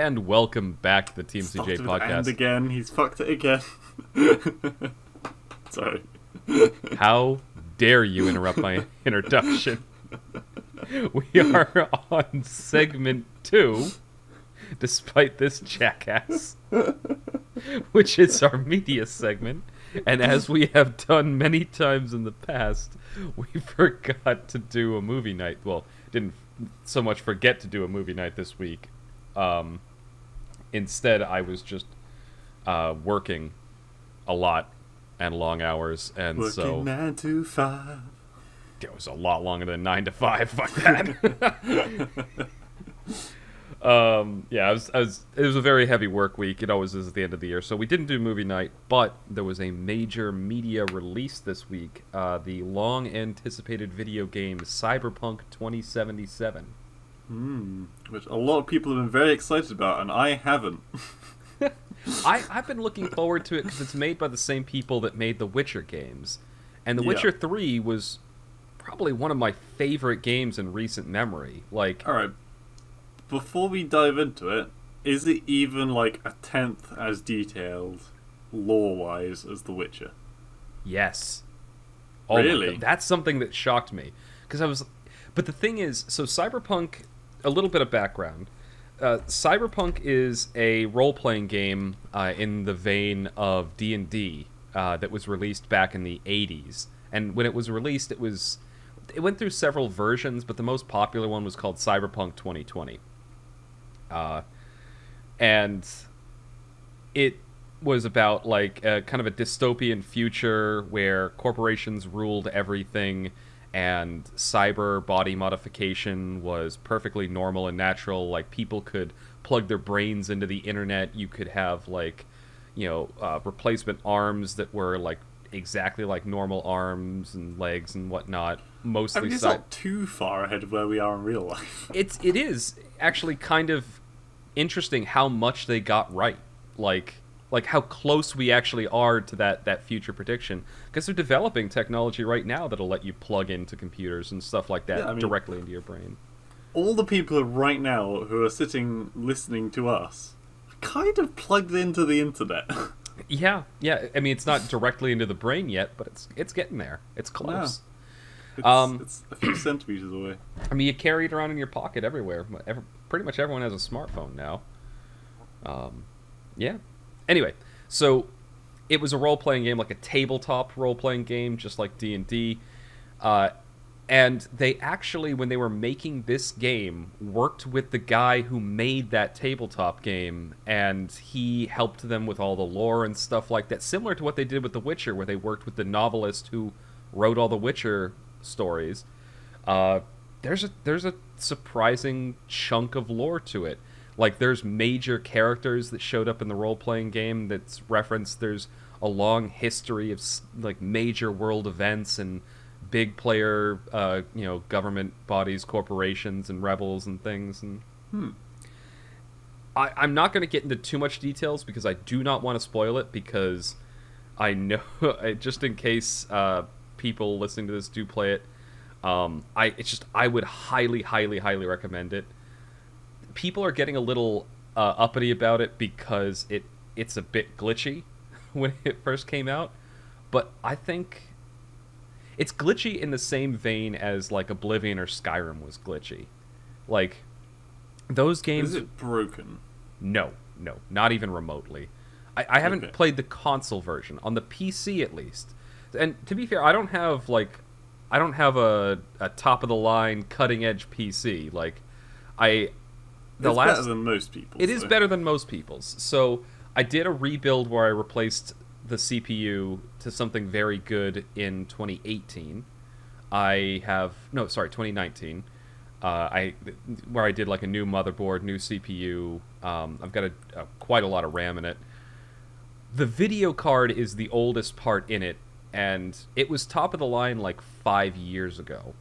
And welcome back to the Stopped TMCJ it with podcast. and again. He's fucked it again. Sorry. How dare you interrupt my introduction? We are on segment 2, despite this jackass, which is our media segment. And as we have done many times in the past, we forgot to do a movie night. Well, didn't so much forget to do a movie night this week. Instead, I was just working a lot and long hours, and Working so 9 to 5. it was a lot longer than 9 to 5. Fuck that. Yeah, it was a very heavy work week. It always is at the end of the year. So we didn't do movie night, but there was a major media release this week. The long-anticipated video game Cyberpunk 2077. Which a lot of people have been very excited about, and I haven't. I've been looking forward to it because it's made by the same people that made the Witcher games. And The Yeah. Witcher 3 was probably one of my favorite games in recent memory. Like, Alright, before we dive into it, is it even like a tenth as detailed, lore-wise, as The Witcher? yes. Oh my Really? God, that's something that shocked me. But the thing is, so Cyberpunk, a little bit of background. Cyberpunk is a role-playing game in the vein of D&D that was released back in the 80s. And when it was released, it went through several versions, but the most popular one was called Cyberpunk 2020. And it was about like kind of a dystopian future where corporations ruled everything, and cyber body modification was perfectly normal and natural. Like, people could plug their brains into the internet. You could have, like, replacement arms that were like exactly like normal arms and legs and whatnot. Mostly, I mean, it's not too far ahead of where we are in real life. it is actually kind of interesting how much they got right. Like how close we actually are to that future prediction, because they're developing technology right now that'll let you plug into computers and stuff like that, Yeah, I mean, directly into your brain. All the people right now who are sitting listening to us are kind of plugged into the internet. Yeah. I mean, it's not directly into the brain yet, but it's getting there. It's close. It's a few centimeters away. I mean, you carry it around in your pocket everywhere. Pretty much everyone has a smartphone now. Yeah. Anyway, so it was a role-playing game, like a tabletop role-playing game, just like D&D. And they actually, when they were making this game, worked with the guy who made that tabletop game, and he helped them with all the lore and stuff like that, similar to what they did with The Witcher, where they worked with the novelist who wrote all the Witcher stories. There's a surprising chunk of lore to it. Like, there's major characters that showed up in the role-playing game that's referenced. There's a long history of like major world events and big player, government bodies, corporations, and rebels and things. And I'm not going to get into too much details because I do not want to spoil it, because I know, just in case people listening to this do play it, I would highly, highly, highly recommend it. People are getting a little uppity about it because it's a bit glitchy when it first came out, but I think it's glitchy in the same vein as like Oblivion or Skyrim was glitchy. Like, those games... Is it broken? No, not even remotely. I haven't Okay. played the console version, on the PC at least. And to be fair, I don't have a top of the line cutting edge PC. Like, It's better than most people. It is better than most people's. So I did a rebuild where I replaced the CPU to something very good in 2018. 2019. Where I did like a new motherboard, new CPU. I've got quite a lot of RAM in it. The video card is the oldest part in it, and it was top of the line like 5 years ago.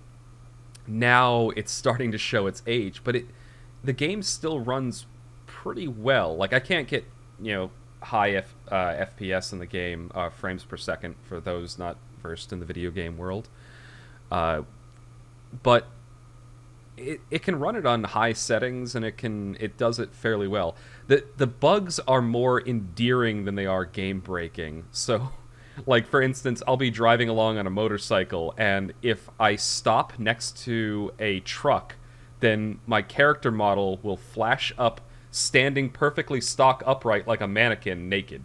Now it's starting to show its age, but the game still runs pretty well. Like, I can't get, high FPS in the game, frames per second, for those not versed in the video game world. But it can run it on high settings, and it does it fairly well. The bugs are more endearing than they are game breaking. So, like for instance, I'll be driving along on a motorcycle, and if I stop next to a truck, then my character model will flash up standing perfectly stock upright like a mannequin naked.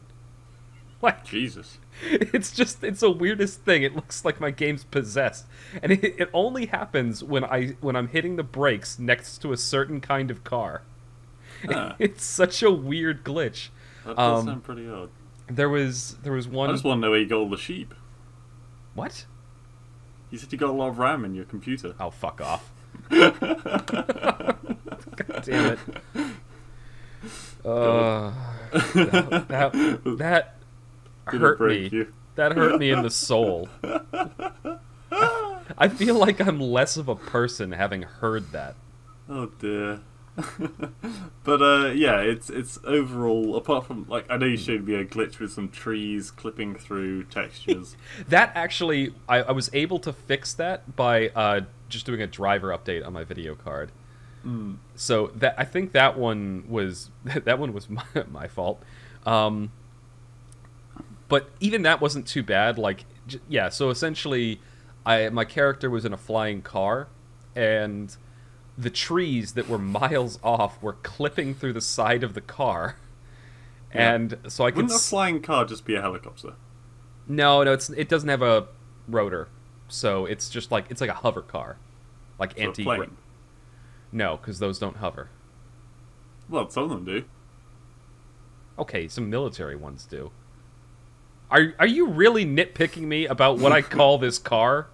Like, Jesus. it's the weirdest thing. It looks like my game's possessed, and it only happens when I'm hitting the brakes next to a certain kind of car. It's such a weird glitch. That does sound pretty odd. There was one. I just want to know where you got all the sheep. What? You said you got a lot of RAM in your computer. Oh, fuck off. God damn it. That hurt me. You? That hurt me in the soul. I feel like I'm less of a person having heard that. Oh dear. But yeah, it's overall, apart from, like, I know you showed me a glitch with some trees clipping through textures. That actually, I was able to fix that by just doing a driver update on my video card. So that, I think that one was my fault. But even that wasn't too bad. Like, yeah, so essentially, my character was in a flying car, and the trees that were miles off were clipping through the side of the car. Yeah. And so I could... Wouldn't a flying car just be a helicopter? No, it doesn't have a rotor. So it's just like, it's like a hover car. Like So anti-gravity. No, because those don't hover. Well, some of them do. Okay, some military ones do. Are you really nitpicking me about what I call this car?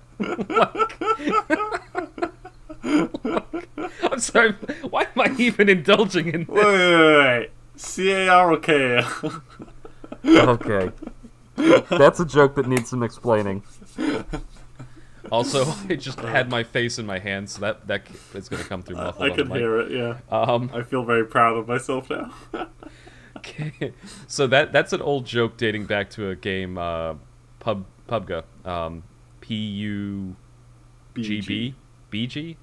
I'm sorry, why am I even indulging in this? Wait. C-A-R or K? Okay. That's a joke that needs some explaining. Also, I just had my face in my hands, so that is going to come through muffled. I can hear it, yeah. I feel very proud of myself now. Okay. So that's an old joke dating back to a game, PUBG. P-U-G-B? BG?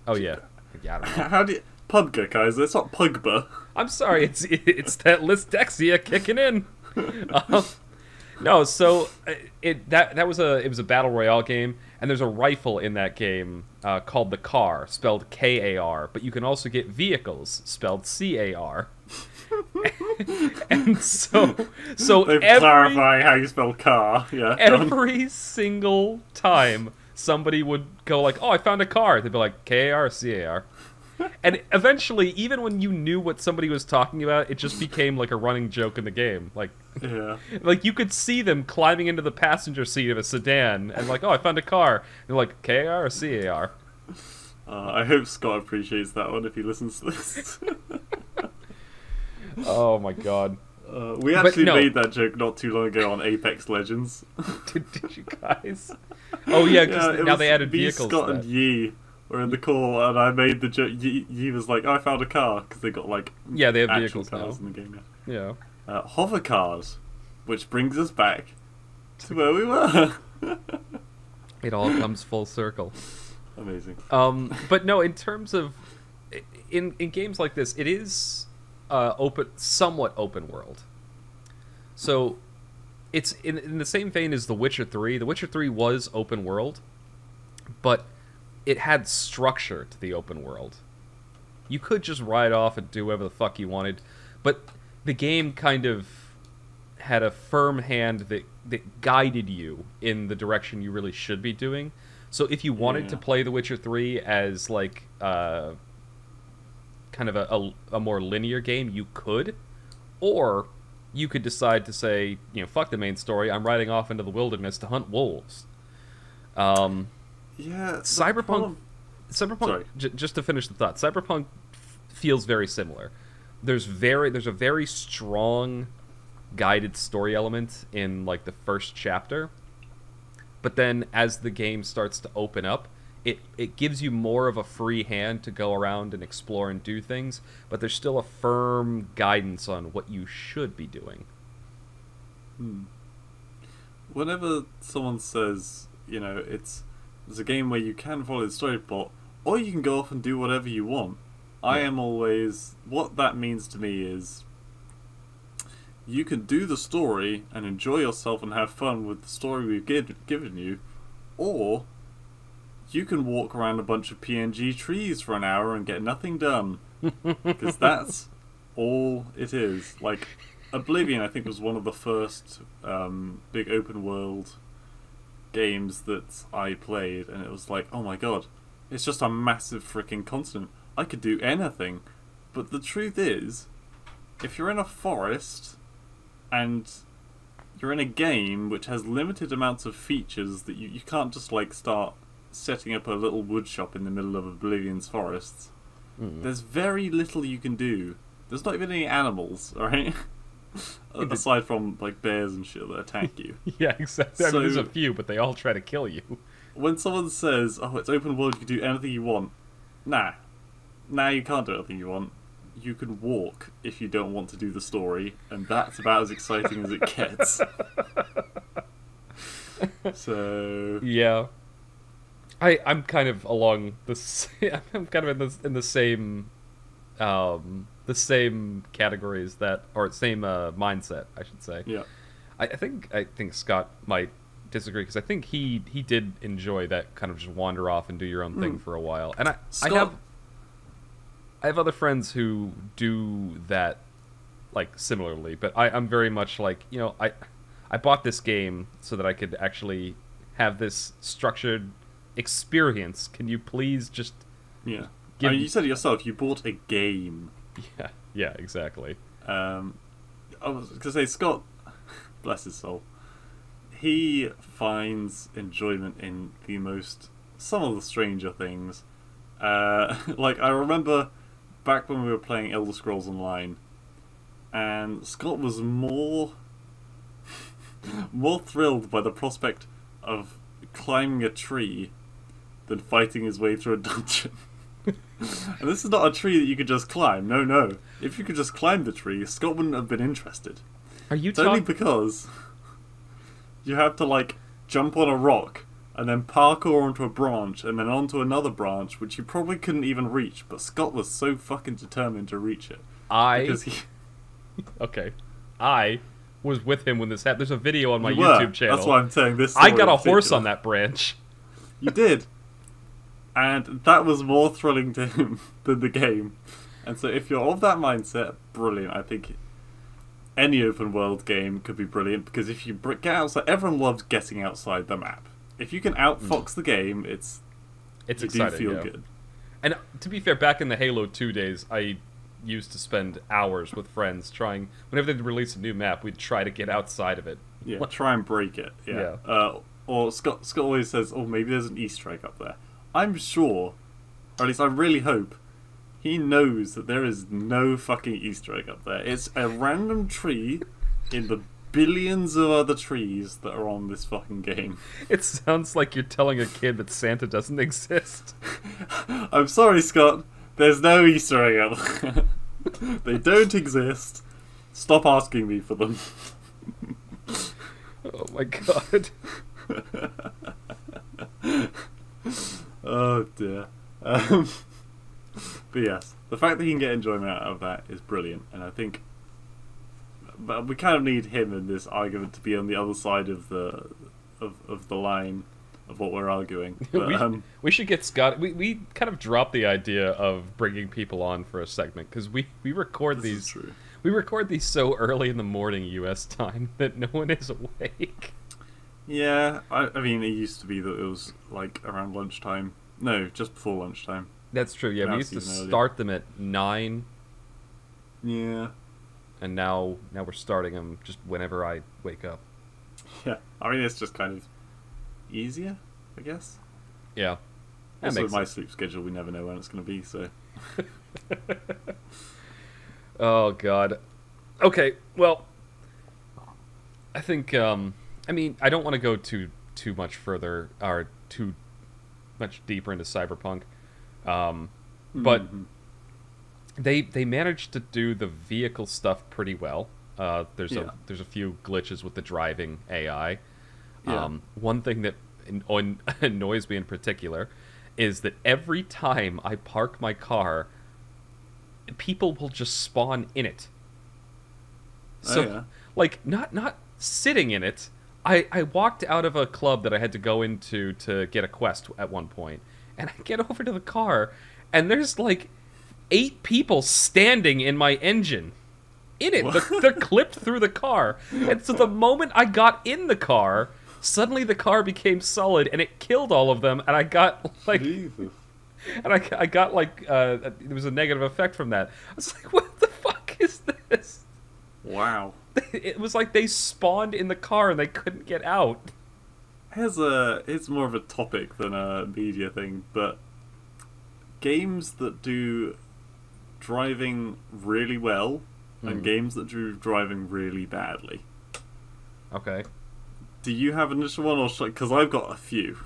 Oh, yeah. Yeah, I don't know. How do you... PUBG, guys. It's not Pugba. I'm sorry, it's that Lysdexia kicking in. No, so it was a battle royale game, and there's a rifle in that game called the Car, spelled K-A-R, but you can also get vehicles spelled C-A-R. And so They're clarifying how you spell car. Yeah. Every single time somebody would go like, "Oh, I found a car," they'd be like K-A-R or C-A-R. And eventually, even when you knew what somebody was talking about, it just became like a running joke in the game. Like, yeah. Like you could see them climbing into the passenger seat of a sedan and like, "Oh, I found a car." And they're like, K-A-R or C-A-R. I hope Scott appreciates that one if he listens to this. Oh my god. We actually made that joke not too long ago on Apex Legends. Did you guys? Oh yeah, because now they added vehicles. Scott and Yi were in the call, and I made the joke. Yi was like, "Oh, I found a car," because they got like they have actual vehicles cars now in the game. Yeah. Hover cars, which brings us back to where we were. It all comes full circle. Amazing. But no, in terms of in games like this, it is somewhat open world. So it's in the same vein as The Witcher 3. The Witcher 3 was open world, but it had structure to the open world. You could just ride off and do whatever the fuck you wanted, but the game kind of had a firm hand that guided you in the direction you really should be doing. So if you wanted to play The Witcher 3 as like kind of a more linear game, you could, or you could decide to say, fuck the main story, I'm riding off into the wilderness to hunt wolves. Cyberpunk, Sorry. just to finish the thought, Cyberpunk feels very similar. There's a very strong guided story element in like the first chapter, but then as the game starts to open up, it gives you more of a free hand to go around and explore and do things, but there's still a firm guidance on what you should be doing. Whenever someone says, it's a game where you can follow the story plot, or you can go off and do whatever you want. I am always... What that means to me is you can do the story and enjoy yourself and have fun with the story we've given you, or you can walk around a bunch of PNG trees for an hour and get nothing done. Because that's all it is. Like, Oblivion, I think, was one of the first big open world games that I played, and it was like, oh my god, it's just a massive freaking continent. I could do anything. But the truth is, if you're in a forest and you're in a game which has limited amounts of features, that you can't just like start setting up a little wood shop in the middle of Oblivion's forests. There's very little you can do. There's not even any animals, alright? Aside from like bears and shit that attack you. Yeah, exactly. I mean, there's a few, but they all try to kill you. When someone says, oh, it's open world, you can do anything you want. Nah, you can't do anything you want. You can walk if you don't want to do the story, and that's about as exciting as it gets. So yeah, I'm kind of along this. I'm kind of in the same categories that, or same mindset, I should say. Yeah, I think Scott might disagree, because I think he did enjoy that kind of just wander off and do your own thing for a while, and I have other friends who do that, like, similarly, but I'm very much like, you know, I bought this game so that I could actually have this structured experience. Can you please just... Yeah. I mean, you said it yourself, you bought a game. Yeah, exactly. I was going to say, Scott, bless his soul, he finds enjoyment in some of the stranger things. Like, I remember back when we were playing Elder Scrolls Online, and Scott was more thrilled by the prospect of climbing a tree than fighting his way through a dungeon. And this is not a tree that you could just climb. No. If you could just climb the tree, Scott wouldn't have been interested. It's only because you have to, like, jump on a rock and then parkour onto a branch and then onto another branch, which you probably couldn't even reach, but Scott was so fucking determined to reach it. Okay. I was with him when this happened. There's a video on my YouTube channel. That's why I'm saying this. I got a horse on that branch. You did. And that was more thrilling to him than the game. And so if you're of that mindset, brilliant. I think any open world game could be brilliant, because if you get outside, everyone loves getting outside the map. If you can outfox the game, it's exciting. Do feel good. And to be fair, back in the Halo 2 days, I used to spend hours with friends trying, whenever they'd release a new map, we'd try to get outside of it. Yeah, try and break it. Yeah. Or Scott always says, oh, maybe there's an Easter egg up there. I'm sure, or at least I really hope, he knows that there is no fucking Easter egg up there. It's a random tree in the billions of other trees that are on this fucking game. It sounds like you're telling a kid that Santa doesn't exist. I'm sorry, Scott. There's no Easter egg up there. They don't exist. Stop asking me for them. Oh my god. Oh dear. But yes, the fact that he can get enjoyment out of that is brilliant, and I think, but we kind of need him in this argument to be on the other side of the line of what we're arguing. But, we should get Scott. We kind of dropped the idea of bringing people on for a segment, because we record these. True. We record these so early in the morning U.S. time that no one is awake. Yeah, I mean, it used to be that it was like around lunchtime. No, just before lunchtime. That's true, yeah. We used to start them at 9. Yeah. And now we're starting them just whenever I wake up. Yeah, I mean, it's just kind of easier, I guess. Yeah. Also, with my sleep schedule, we never know when it's going to be, so... Oh, God. Okay, well, I think, I mean, I don't want to go too much further, or too much deeper into Cyberpunk, but they managed to do the vehicle stuff pretty well. There's a few glitches with the driving AI. One thing that annoys me in particular is that every time I park my car, people will just spawn in it. Oh So, yeah. like, not sitting in it. I walked out of a club that I had to go into to get a quest at one point, and I get over to the car, and there's like 8 people standing in my engine. In it. They're clipped through the car. And so the moment I got in the car, suddenly the car became solid and it killed all of them, and I got like Jesus. and I got like there was a negative effect from that. I was like, what the fuck is this? Wow. It was like they spawned in the car and they couldn't get out. It's more of a topic than a media thing, but games that do driving really well and games that do driving really badly. Okay. Do you have an initial one, or because I've got a few?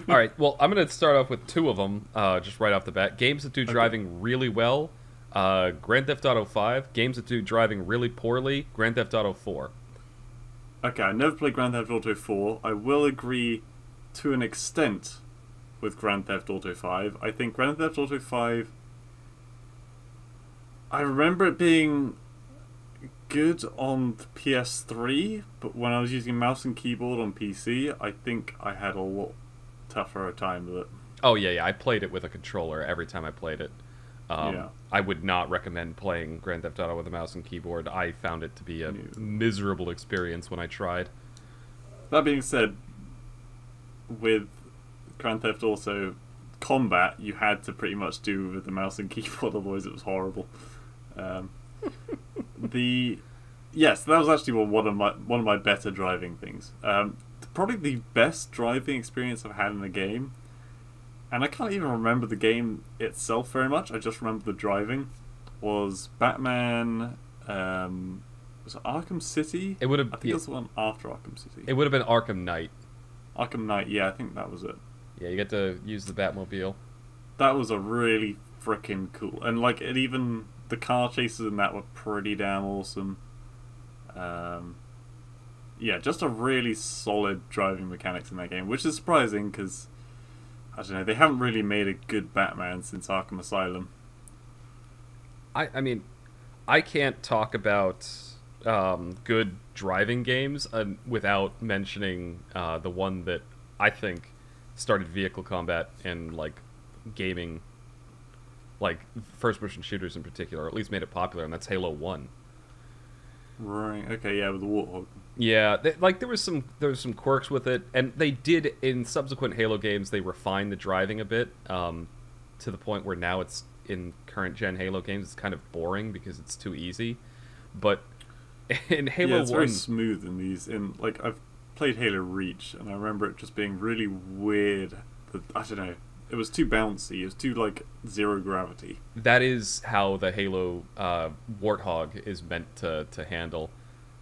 All right. Well, I'm going to start off with 2 of them, just right off the bat. Games that do driving really well, Grand Theft Auto 5. Games that do driving really poorly, Grand Theft Auto 4. Okay, I never played Grand Theft Auto 4. I will agree to an extent with Grand Theft Auto 5. I think Grand Theft Auto 5... I remember it being good on the PS3, but when I was using mouse and keyboard on PC, I think I had a lot tougher a time with it. Oh, yeah. I played it with a controller every time I played it. Yeah. I would not recommend playing Grand Theft Auto with a mouse and keyboard. I found it to be a miserable experience when I tried. That being said, with Grand Theft Auto combat, you had to pretty much do with the mouse and keyboard, otherwise it was horrible. Yes, that was actually one of my better driving things. Probably the best driving experience I've had in a game, and I can't even remember the game itself very much. I just remember the driving. Was Batman? Was it Arkham City? It would have. I think it was the one after Arkham City. It would have been Arkham Knight. Arkham Knight. Yeah, I think that was it. Yeah, you get to use the Batmobile. That was a really freaking cool, and like it even the car chases in that were pretty damn awesome. Yeah, just a really solid driving mechanics in that game, which is surprising because I don't know, they haven't really made a good Batman since Arkham Asylum. I mean, I can't talk about good driving games without mentioning the one that I think started vehicle combat and like gaming, like first-person shooters in particular, or at least made it popular, and that's Halo 1. Right. Okay. Yeah, with the Warthog. Yeah, there was some quirks with it, and they did in subsequent Halo games. They refined the driving a bit to the point where now it's in current gen Halo games. It's kind of boring because it's too easy. But in Halo 1, it's very smooth in these. In like I've played Halo Reach, and I remember it just being really weird. I don't know. It was too bouncy. It was too like zero gravity. That is how the Halo Warthog is meant to handle.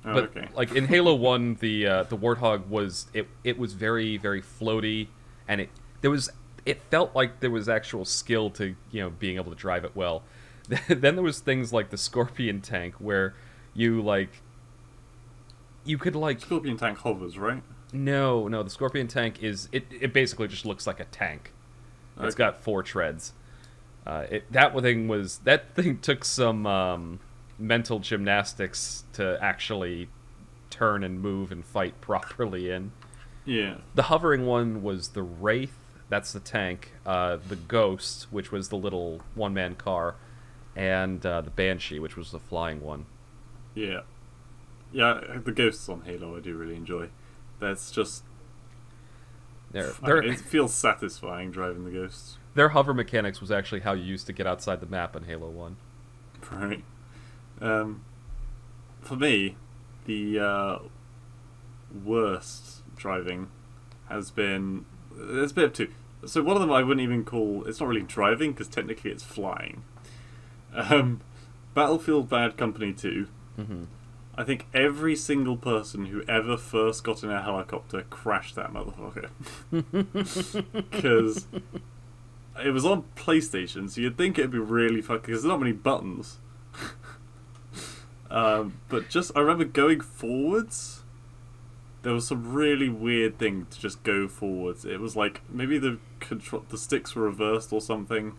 Oh, but okay. like in Halo 1, the Warthog was it was very, very floaty, and it felt like there was actual skill to being able to drive it well. Then there was things like the Scorpion tank where you could like Scorpion tank hovers, right? No, the Scorpion tank is it basically just looks like a tank. It's got 4 treads. That thing took some mental gymnastics to actually turn and move and fight properly in. Yeah. The hovering one was the Wraith, that's the tank, the Ghost, which was the little one-man car, and the Banshee, which was the flying one. Yeah. Yeah, the Ghosts on Halo I do really enjoy. That's just... it feels satisfying driving the Ghosts. Their hover mechanics was actually how you used to get outside the map in Halo 1. Right. For me, the worst driving has been... There's a bit of two. So one of them I wouldn't even call... It's not really driving, because technically it's flying. Battlefield Bad Company 2. Mm-hmm. I think every single person who ever first got in a helicopter crashed that motherfucker. Because it was on PlayStation, so you'd think it'd be really fucking... Because there's not many buttons. But just... I remember going forwards, there was some really weird thing to just go forwards. It was like maybe the sticks were reversed or something,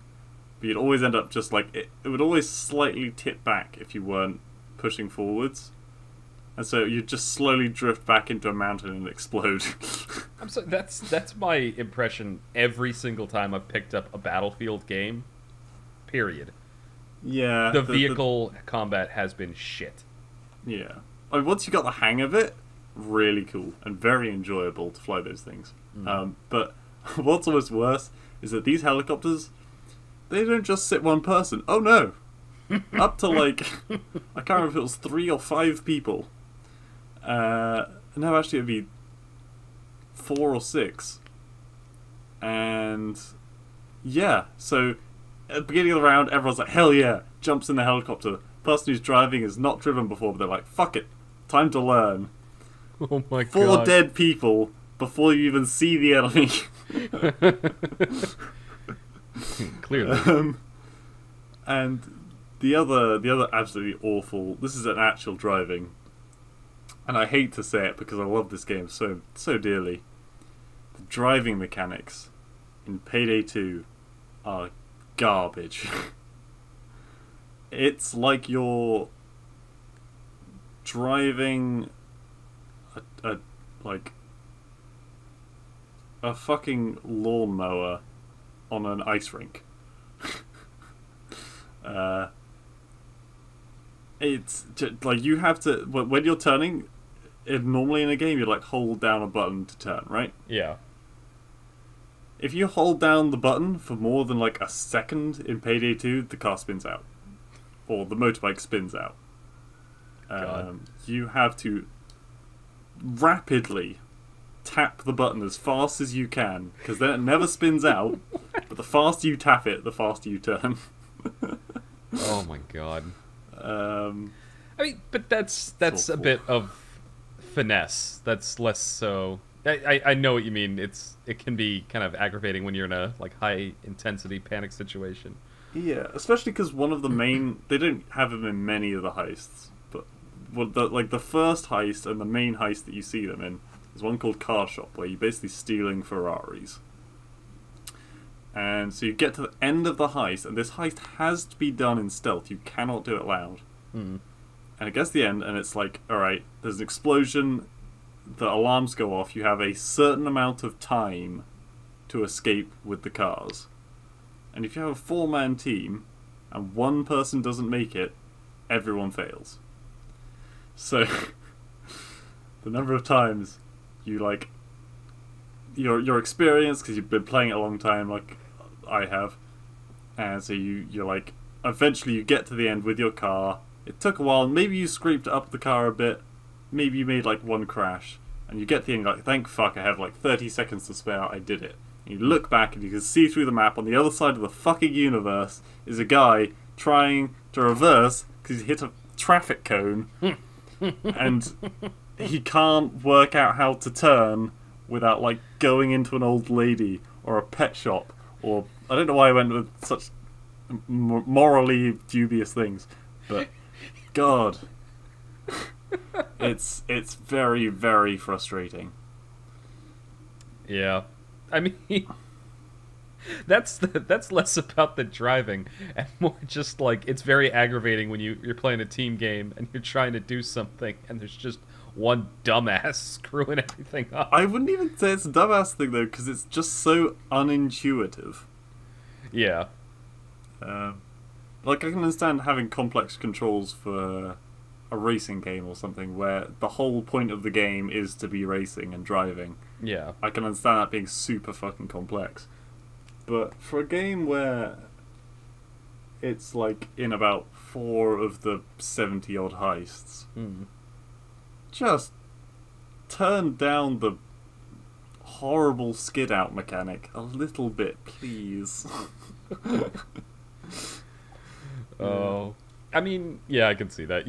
but you'd always end up just like it would always slightly tip back if you weren't pushing forwards, and so you'd just slowly drift back into a mountain and explode. I'm sorry, that's my impression every single time I've picked up a Battlefield game. Period. Yeah, the vehicle combat has been shit. Yeah, I mean, once you got the hang of it, really cool and very enjoyable to fly those things. But what's almost worse is that these helicopters, they don't just sit one person. Oh no, up to like I can't remember if it was 3 or 5 people. No, actually it'd be 4 or 6. And yeah, so at the beginning of the round, everyone's like, hell yeah, jumps in the helicopter. Person who's driving is not driven before, but they're like, fuck it, time to learn. Oh my god. 4 dead people before you even see the enemy. Clearly. And the other absolutely awful, this is an actual driving, and I hate to say it because I love this game so dearly. The driving mechanics in Payday 2 are garbage. It's like you're driving a fucking lawnmower on an ice rink. It's just, like you have to when you're turning. Normally in a game, you like hold down a button to turn, right? Yeah. If you hold down the button for more than like a second in Payday 2, the car spins out, or the motorbike spins out. You have to rapidly tap the button as fast as you can, because then it never spins out. But the faster you tap it, the faster you turn. Oh my god. I mean, but that's awful. a bit of finesse. That's less so. I know what you mean. It can be kind of aggravating when you're in a like high intensity panic situation. Yeah, especially because one of the main they don't have them in many of the heists, but the first heist and the main heist that you see them in is one called Car Shop, where you're basically stealing Ferraris. And so you get to the end of the heist, and this heist has to be done in stealth. You cannot do it loud. Mm. And it gets to the end, and it's like, alright, there's an explosion, the alarms go off, you have a certain amount of time to escape with the cars. And if you have a 4-man team, and one person doesn't make it, everyone fails. So, the number of times you like, your experience, because you've been playing it a long time, like I have, and so you're like, eventually you get to the end with your car. It took a while, maybe you scraped up the car a bit, maybe you made like one crash, and you get to the end like, thank fuck, I have like 30 seconds to spare, I did it. And you look back and you can see through the map, on the other side of the fucking universe is a guy trying to reverse because he hit a traffic cone, and he can't work out how to turn without like going into an old lady or a pet shop, or I don't know why I went with such morally dubious things, but God, it's very, very frustrating. Yeah, I mean, that's less about the driving and more just like it's very aggravating when you're playing a team game and you're trying to do something and there's just one dumbass screwing everything up. I wouldn't even say it's a dumbass thing though, because it's just so unintuitive. Yeah. Like I can understand having complex controls for a racing game or something where the whole point of the game is to be racing and driving. Yeah. I can understand that being super fucking complex. But for a game where it's like in about 4 of the 70 odd heists, just turn down the horrible skid out mechanic a little bit, please. Oh, I mean, yeah, I can see that.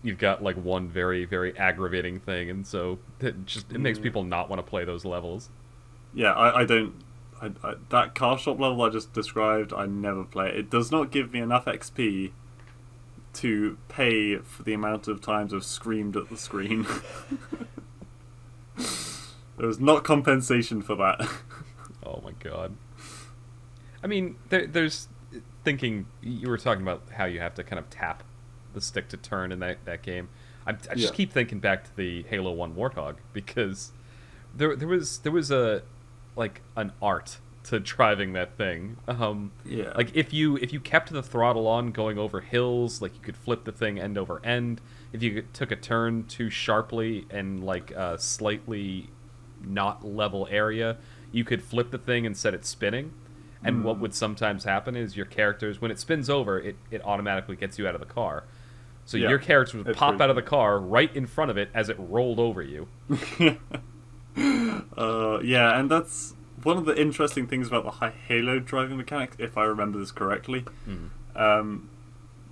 You've got like one very, very aggravating thing, and so it makes people not want to play those levels. Yeah, I don't. That car shop level I just described, I never play it. It does not give me enough XP to pay for the amount of times I've screamed at the screen. There was not compensation for that. Oh my god. I mean, there's thinking. You were talking about how you have to kind of tap the stick to turn in that game. I just keep thinking back to the Halo 1 Warthog because there was a like an art to driving that thing. Yeah. Like if you kept the throttle on going over hills, like you could flip the thing end over end. If you took a turn too sharply and like a slightly not level area, you could flip the thing and set it spinning. And what would sometimes happen is your characters, when it spins over, it automatically gets you out of the car. So your characters would pop out of the car right in front of it as it rolled over you. Yeah, and that's one of the interesting things about the Halo driving mechanics, if I remember this correctly.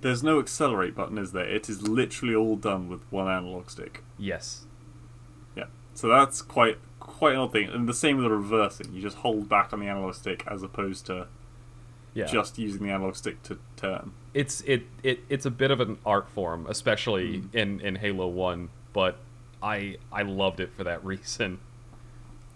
There's no accelerate button, is there? It is literally all done with one analog stick. Yes. Yeah, so that's quite an odd thing. And the same with the reversing. You just hold back on the analog stick as opposed to just using the analog stick to turn. It's a bit of an art form, especially in Halo 1, but I loved it for that reason.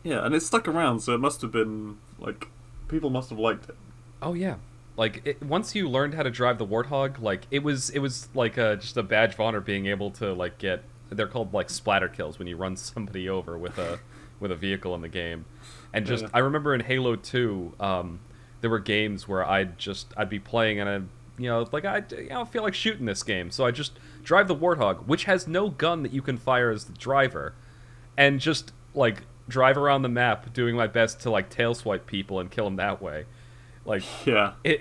Yeah, and it stuck around, so it must have been, like, people must have liked it. Oh yeah. Like, once you learned how to drive the Warthog, like, it was like just a badge of honor being able to, like, get... They're called, like, splatter kills when you run somebody over with a vehicle in the game. And just... I remember in Halo 2, there were games where I'd be playing and I feel like shooting this game. So I just drive the Warthog, which has no gun that you can fire as the driver, and just, like, drive around the map doing my best to, like, tail swipe people and kill them that way. Like, yeah, it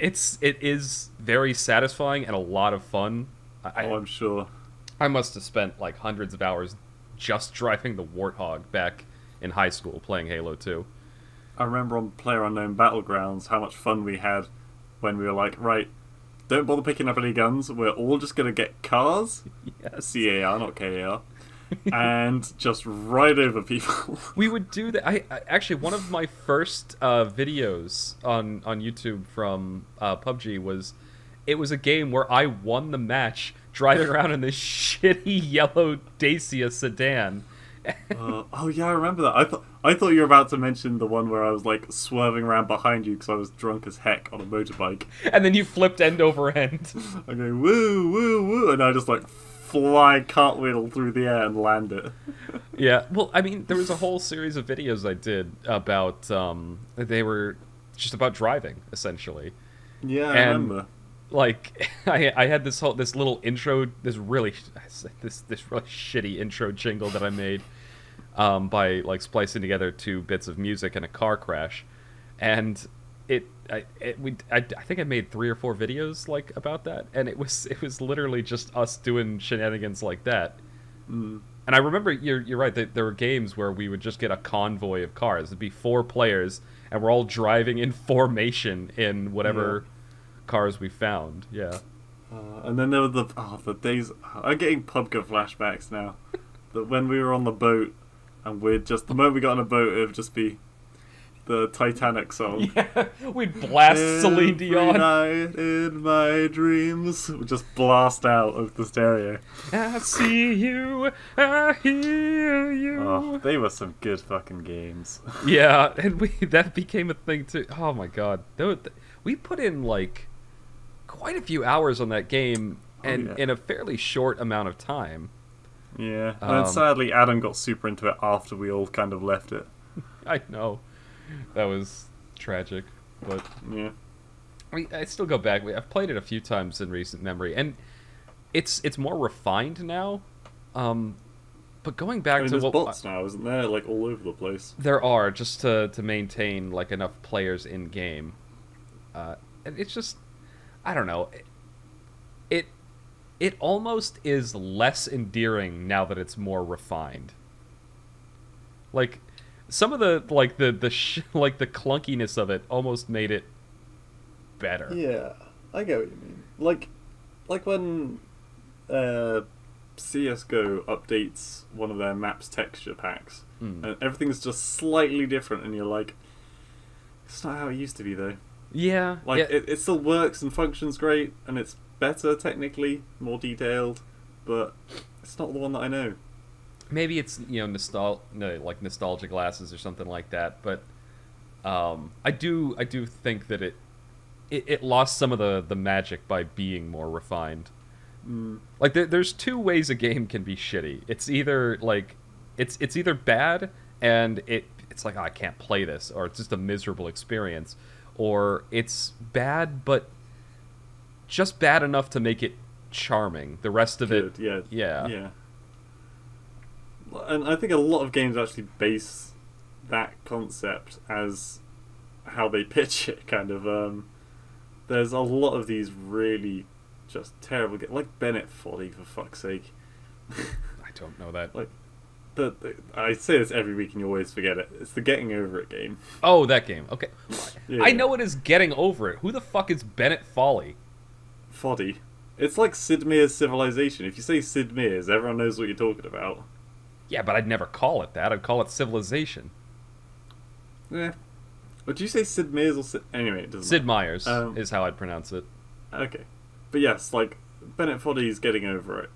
is very satisfying and a lot of fun. I'm sure. I must have spent like hundreds of hours just driving the Warthog back in high school playing Halo 2. I remember on PlayerUnknown Battlegrounds how much fun we had when we were like, right, don't bother picking up any guns. We're all just gonna get cars, CAR, not KAR, and just ride over people. We would do that. I actually, one of my first videos on YouTube from PUBG was a game where I won the match driving around in this shitty yellow Dacia sedan. Oh yeah, I remember that. I thought you were about to mention the one where I was like swerving around behind you because I was drunk as heck on a motorbike. And then you flipped end over end. I go woo woo woo, and I just like fly cartwheel through the air and land it. Yeah, well, I mean, there was a whole series of videos I did about, they were just about driving, essentially. Yeah, I remember. Like, I had this little intro, this really shitty intro jingle that I made, by, like, splicing together 2 bits of music and a car crash. And I think I made 3 or 4 videos like about that, and it was literally just us doing shenanigans like that. And I remember you're right that there were games where we would just get a convoy of cars. It'd be 4 players, and we're all driving in formation in whatever cars we found. Yeah. And then there were the days. I'm getting PUBG flashbacks now. That when we were on the boat, and the moment we got on a boat, it would just be the Titanic song. Yeah, we'd blast Celine Dion. Every night in my dreams, we'd just blast out of the stereo. I see you, I hear you. Oh, they were some good fucking games. Yeah, and that became a thing too. Oh my god, we put in like quite a few hours on that game, and in a fairly short amount of time. Yeah, and sadly Adam got super into it after we all kind of left it. I know. That was tragic, but yeah, I still go back. I've played it a few times in recent memory, and it's more refined now. But going back to there's bots now, isn't there? Like all over the place. There are, just to maintain like enough players in game. And it's just, I don't know. It almost is less endearing now that it's more refined. Like, some of the like the clunkiness of it almost made it better. Yeah, I get what you mean. Like when CS:GO updates one of their maps texture packs, and everything's just slightly different, and you're like, it's not how it used to be though. Yeah, like it still works and functions great, and it's better technically, more detailed, but it's not the one that I know. maybe it's like nostalgia glasses or something like that. But I do think that it lost some of the magic by being more refined. Like there's two ways a game can be shitty. It's either like it's either bad and it's like, oh, I can't play this, or it's just a miserable experience, or it's bad but just bad enough to make it charming. The rest of Good, it, yeah. And I think a lot of games actually base that concept as how they pitch it. Kind of, there's a lot of these really just terrible games, like Bennett Folly, for fuck's sake. I don't know that. Like, I say this every week and you always forget it. It's the Getting Over It game. Oh, that game. Okay, Yeah. I know it is Getting Over It. Who the fuck is Bennett Folly? Foddy. It's like Sid Meier's Civilization. If you say Sid Meier's, everyone knows what you're talking about. Yeah, but I'd never call it that. I'd call it Civilization. Yeah. Would you say Sid Meier's or Sid... Anyway, it doesn't Sid matter. Meier's is how I'd pronounce it. Okay. But yes, like, Bennett Foddy's Getting Over It.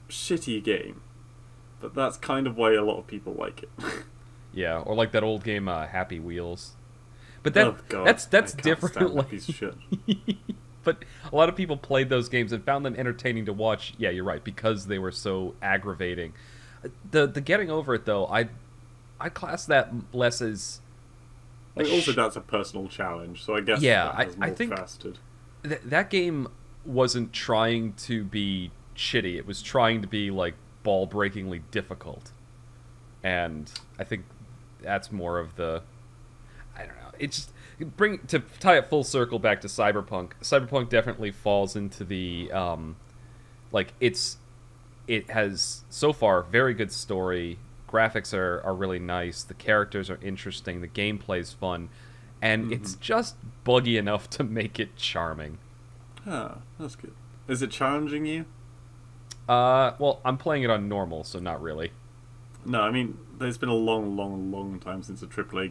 Shitty game. But that's kind of why a lot of people like it. Yeah, or like that old game, Happy Wheels. But Oh, God. that's I can't different. stand that Like, piece of shit. but a lot of people played those games and found them entertaining to watch. Yeah, you're right, because they were so aggravating. The Getting Over It, though, I class that less as... Also, that's a personal challenge, so I guess Yeah, that has more I think faceted. that game wasn't trying to be shitty. It was trying to be, like, ball-breakingly difficult. And I think that's more of the... I don't know. It's just... To tie it full circle back to Cyberpunk, Cyberpunk definitely falls into the... it has, so far, very good story. Graphics are really nice. The characters are interesting. The gameplay's fun. And it's just buggy enough to make it charming. Ah, that's good. Is it challenging you? Well, I'm playing it on normal, so not really. No, I mean, there's been a long time since a AAA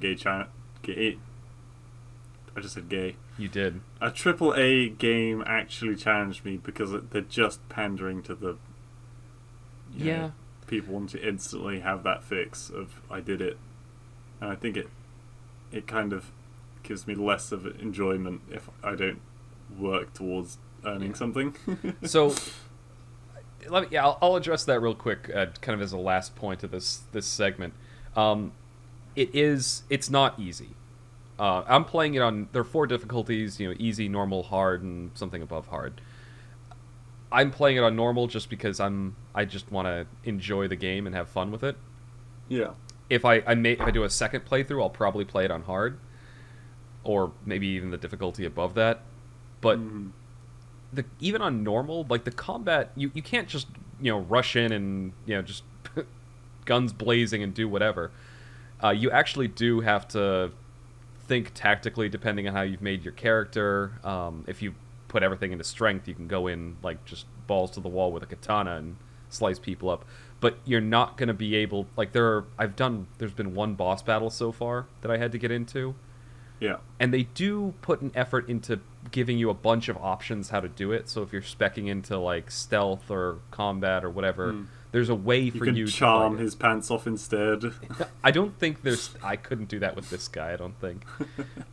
gay... I just said gay. You did. A AAA game actually challenged me because they're just pandering to the... you know, people want to instantly have that fix of, I did it. And I think it kind of gives me less of enjoyment if I don't work towards earning something. So... I'll address that real quick, kind of as a last point of this segment. It's not easy. I'm playing it on... There are 4 difficulties, easy, normal, hard, and something above hard. I'm playing it on normal just because I just want to enjoy the game and have fun with it. Yeah. If I do a second playthrough, I'll probably play it on hard, or maybe even the difficulty above that. But even on normal, like the combat, you can't just rush in and just guns blazing and do whatever. You actually do have to think tactically, depending on how you've made your character. If you put everything into strength, you can go in like just balls to the wall with a katana and slice people up. But you're not going to be able... Like, there's been one boss battle so far that I had to get into. Yeah. And they do put an effort into giving you a bunch of options how to do it. So if you're speccing into, like, stealth or combat or whatever, there's a way for you to charm his pants off instead. I don't think I couldn't do that with this guy, I don't think.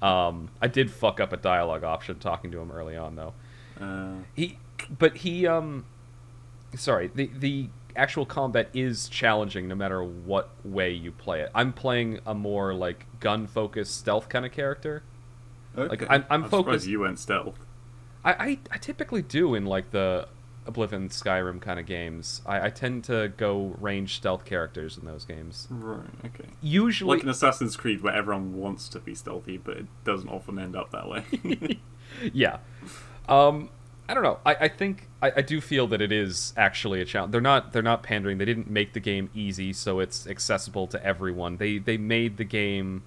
I did fuck up a dialogue option talking to him early on, though. Sorry, the actual combat is challenging no matter what way you play it. I'm playing a more, like, gun-focused stealth kind of character. Okay. Like, I'm focused... surprised you went stealth. I typically do in, like, the Oblivion, Skyrim kind of games. I tend to go ranged stealth characters in those games. Right, okay. Usually... Like in Assassin's Creed where everyone wants to be stealthy, but it doesn't often end up that way. Yeah. I don't know. I think I do feel that it is actually a challenge. They're not pandering. They didn't make the game easy so it's accessible to everyone. They made the game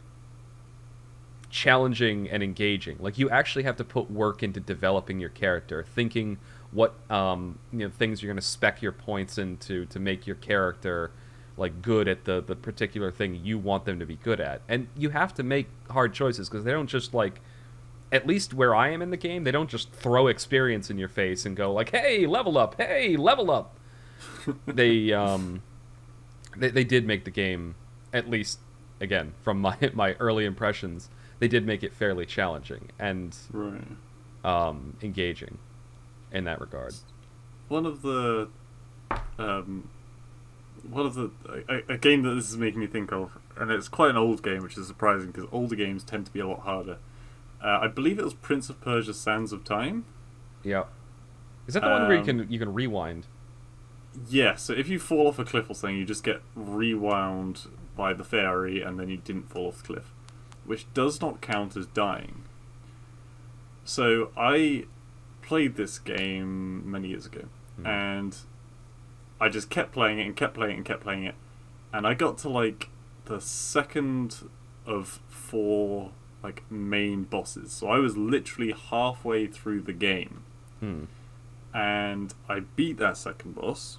challenging and engaging. Like, you actually have to put work into developing your character, thinking what things you're going to spec your points into to make your character like good at the particular thing you want them to be good at. And you have to make hard choices because they don't just, like, at least where I am in the game, they don't just throw experience in your face and go like, "Hey, level up! Hey, level up!" They They did make the game, at least again from my early impressions, they did make it fairly challenging and Right. engaging in that regard. One of the a game that this is making me think of, and it's quite an old game, which is surprising because older games tend to be a lot harder. I believe it was Prince of Persia: Sands of Time. Yeah. Is that the one where you can rewind? Yeah, so if you fall off a cliff or something, you just get rewound by the fairy, and then you didn't fall off the cliff, which does not count as dying. So I played this game many years ago, and I just kept playing it and kept playing it and kept playing it, and I got to like the second of 4 like main bosses. So I was literally halfway through the game, and I beat that second boss,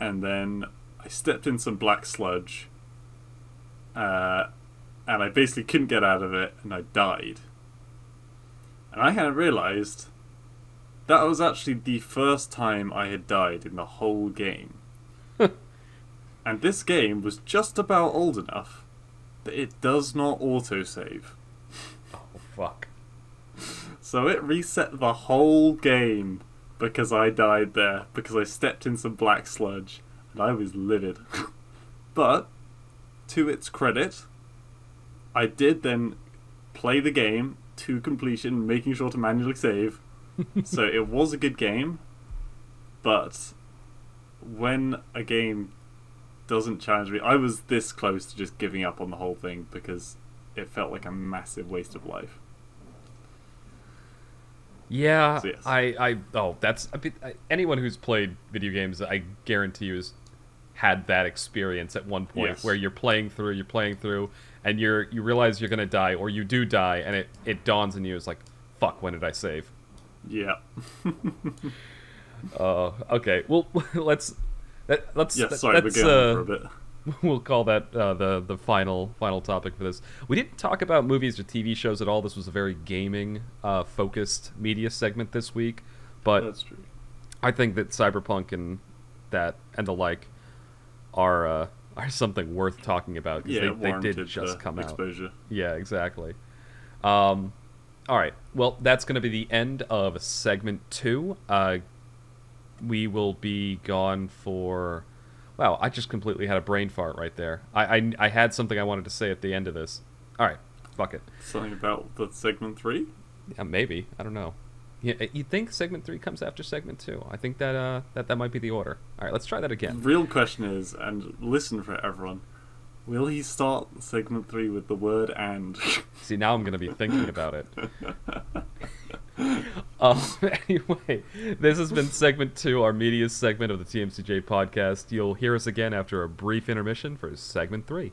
and then I stepped in some black sludge, and I basically couldn't get out of it, and I died. And I hadn't realised that was actually the first time I had died in the whole game. And this game was just about old enough that it does not autosave. Oh, fuck. So it reset the whole game because I died there, because I stepped in some black sludge, and I was livid. But, to its credit, I did then play the game to completion, making sure to manually save. So it was a good game, but when a game doesn't challenge me, I was this close to just giving up on the whole thing because it felt like a massive waste of life. Yeah, So, yes. that's a bit, anyone who's played video games, I guarantee you, has had that experience at one point where you're playing through, and you realize you're gonna die, or you do die, and it dawns on you, it's like, fuck, when did I save? Yeah. Okay. Well, let's. Sorry, we're going for a bit. We'll call that the final topic for this. We didn't talk about movies or TV shows at all. This was a very gaming focused media segment this week, but That's true. I think that Cyberpunk and the like are something worth talking about because they did just come exposure. out. Yeah, exactly. All right. Well, that's going to be the end of segment 2. We will be gone for... Wow, I just completely had a brain fart right there. I had something I wanted to say at the end of this. All right, fuck it. Something about the segment 3? Yeah, maybe. I don't know. Yeah, you think segment 3 comes after segment 2? I think that might be the order. All right, let's try that again. The real question is, and listen for everyone, will he start segment 3 with the word "and"? See, now I'm going to be thinking about it. Anyway, this has been segment 2, our media segment of the TMCJ podcast. You'll hear us again after a brief intermission for segment 3.